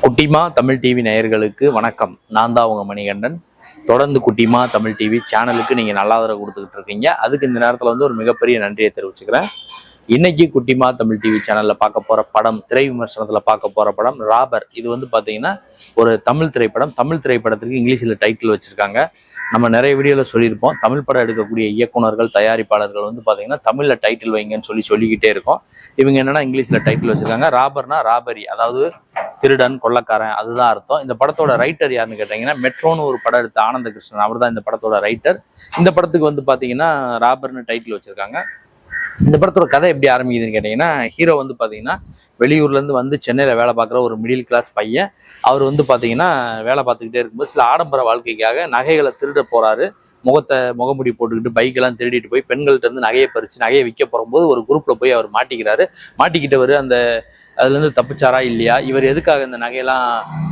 குட்டிமா தமிழ் டிவி நேயர்களுக்கு வணக்கம். நான் தான் உங்க மணிகண்டன். தொடர்ந்து குட்டிமா தமிழ் டிவி சேனலுக்கு நீங்க நல்ல ஆதரவு கொடுத்துக்கிட்டு இருக்கீங்க. அதுக்கு இந்த நேரத்துல ஒரு மிகப்பெரிய நன்றியை தெரிவிச்சுக்கிறேன். இன்னைக்கு குட்டிமா தமிழ் டிவி சேனல்ல பார்க்க போற படம், திரை விமர்சனத்துல பார்க்க போற படம் ராபர். இது பாத்தீங்கன்னா ஒரு தமிழ் திரைப்படம். தமிழ் திரைப்படத்துக்கு இங்கிலீஷ்ல டைட்டில் வச்சிருக்காங்க. நம்ம நிறைய வீடியோல சொல்லியிருப்போம், தமிழ் படம் எடுக்கக்கூடிய இயக்குநர்கள், தயாரிப்பாளர்கள் பாத்தீங்கன்னா தமிழ்ல டைட்டில் வைங்கன்னு சொல்லிக்கிட்டே இருக்கோம். இவங்க என்னன்னா இங்கிலீஷ்ல டைட்டில் வச்சிருக்காங்க. ராபர்னா ராபரி, அதாவது திருடன், கொள்ளக்காரன், அதுதான் அர்த்தம். இந்த படத்தோட ரைட்டர் யாருன்னு கேட்டீங்கன்னா, மெட்ரோன்னு ஒரு படம் எடுத்த ஆனந்த கிருஷ்ணன், அவர் தான் இந்த படத்தோட ரைட்டர். இந்த படத்துக்கு பாத்தீங்கன்னா ராபர்னு டைட்டில் வச்சிருக்காங்க. இந்த படத்தோட கதை எப்படி ஆரம்பிக்குதுன்னு கேட்டீங்கன்னா, ஹீரோ பாத்தீங்கன்னா வெளியூர்ல இருந்து சென்னையில வேலை பார்க்குற ஒரு மிடில் கிளாஸ் பையன். அவர் பாத்தீங்கன்னா வேலை பார்த்துக்கிட்டே இருக்கும்போது சில ஆடம்பர வாழ்க்கைக்காக நகைகளை திருட போறாரு. முகமுடி போட்டுக்கிட்டு பைக்கெல்லாம் திருடிட்டு போய் பெண்கள்கிட்ட இருந்து நகையை பறிச்சு நகையை விற்க போகும்போது ஒரு குரூப்ல போய் அவர் மாட்டிக்கிறாரு. மாட்டிக்கிட்டவர் அதுல இருந்து தப்பிச்சாரா இல்லையா, இவர் எதுக்காக இந்த நகையெல்லாம்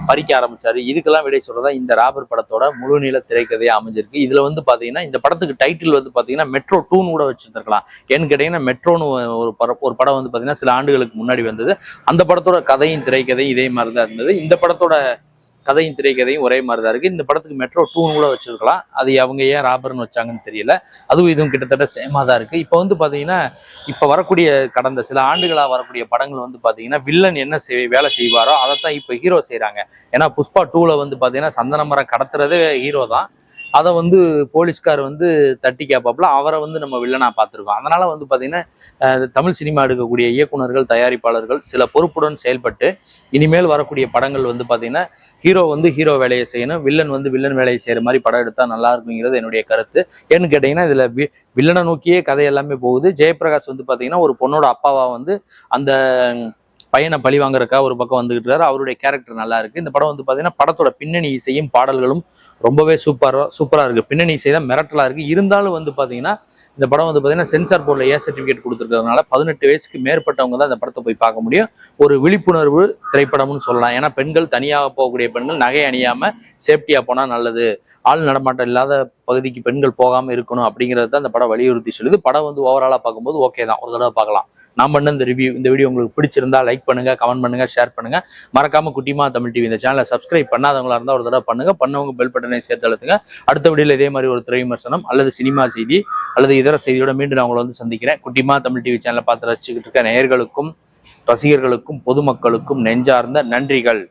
பறிக்க ஆரம்பிச்சாரு, இதுக்கெல்லாம் விடை சொல்றதா இந்த ராபர் படத்தோட முழு நீள திரைக்கதையா அமைஞ்சிருக்கு. இதுல பாத்தீங்கன்னா இந்த படத்துக்கு டைட்டில் பாத்தீங்கன்னா மெட்ரோ 2ன்னு கூட வச்சிருந்திருக்கலாம். ஏன்னு கேட்டீங்கன்னா, மெட்ரோன்னு ஒரு படம் பாத்தீங்கன்னா சில ஆண்டுகளுக்கு முன்னாடி வந்தது. அந்த படத்தோட கதையும் திரைக்கதையும் இதே மாதிரிதான் இருந்தது. இந்த படத்தோட கதையும் திரைக்கதையும் ஒரே மாதிரி தான் இருக்கு. இந்த படத்துக்கு மெட்ரோ 2ன்னு கூட வச்சிருக்கலாம். அது அவங்க ஏன் ராபர்னு வச்சாங்கன்னு தெரியல. அதுவும் இதுவும் கிட்டத்தட்ட சேமா தான் இருக்கு. இப்போ பாத்தீங்கன்னா, இப்ப வரக்கூடிய கடந்த சில ஆண்டுகளா வரக்கூடிய படங்கள் பாத்தீங்கன்னா, வில்லன் என்ன வேலை செய்வாரோ அதைத்தான் இப்ப ஹீரோ செய்யறாங்க. ஏன்னா புஷ்பா 2ல பாத்தீங்கன்னா சந்தன மரம் கடத்துறதே ஹீரோ தான். அதை போலீஸ்கார் தட்டி கேட்பாப்புல அவரை நம்ம வில்லனா பார்த்துருக்கோம். அதனால பாத்தீங்கன்னா, தமிழ் சினிமா எடுக்கக்கூடிய இயக்குநர்கள், தயாரிப்பாளர்கள் சில பொறுப்புடன் செயல்பட்டு இனிமேல் வரக்கூடிய படங்கள் பாத்தீங்கன்னா, ஹீரோ ஹீரோ வேலையை செய்யணும், வில்லன் வில்லன் வேலையை செய்யற மாதிரி படம் எடுத்தா நல்லா இருக்குங்கிறது என்னுடைய கருத்து. ஏன்னு கேட்டீங்கன்னா, இதுல வில்லனை நோக்கியே கதை எல்லாமே போகுது. ஜெயபிரகாஷ் பாத்தீங்கன்னா ஒரு பொண்ணோட அப்பாவா அந்த பையனை பழி வாங்குறக்கா ஒரு பக்கம் வந்துகிட்டு அவருடைய கேரக்டர் நல்லா இருக்கு. இந்த படம் பாத்தீங்கன்னா படத்தோட பின்னணி இசையும் பாடல்களும் ரொம்பவே சூப்பரா இருக்கு. பின்னணி இசை தான் மிரட்டலா இருக்கு. இருந்தாலும் பாத்தீங்கன்னா இந்த படம் பாத்தீங்கன்னா சென்சார் போர்டில் ஏ சர்டிபிகேட் கொடுத்துருக்கிறதுனால 18 வயசுக்கு மேற்பட்டவங்க தான் இந்த படத்தை போய் பார்க்க முடியும். ஒரு விழிப்புணர்வு திரைப்படம்னு சொல்லலாம். ஏன்னா பெண்கள் தனியாக போகக்கூடிய பெண்கள் நகை அணியாம சேஃப்டியா போனா நல்லது, ஆள் நடமாட்டம் இல்லாத பகுதிக்கு பெண்கள் போகாம இருக்கணும் அப்படிங்கிறது தான் இந்த படம் வலியுறுத்தி சொல்லுது. படம் ஓவராலா பார்க்கும்போது ஓகே தான், ஒரு தடவை பார்க்கலாம். நான் பண்ண இந்த வீடியோ உங்களுக்கு பிடிச்சிருந்தா லைக் பண்ணுங்க, கமெண்ட் பண்ணுங்க, ஷேர் பண்ணுங்க. மறக்காம குட்டிமா தமிழ் டிவி இந்த சேனலை சப்ஸ்கிரைப் பண்ணாதவங்களா இருந்தால் ஒரு தடவை பண்ணுங்க. பண்ணவங்க பெல் பட்டனை சேர்த்து அழுத்துங்க. அடுத்த வீடியோல இதே மாதிரி ஒரு திரை விமர்சனம் அல்லது சினிமா செய்தி அல்லது இதர செய்தியோட மீண்டும் நான் உங்களை சந்திக்கிறேன். குட்டிமா தமிழ் டிவி சேனலை பார்த்து ரசிச்சுக்கிட்டு இருக்க நேயர்களுக்கும், ரசிகர்களுக்கும், பொதுமக்களுக்கும் நெஞ்சார்ந்த நன்றிகள்.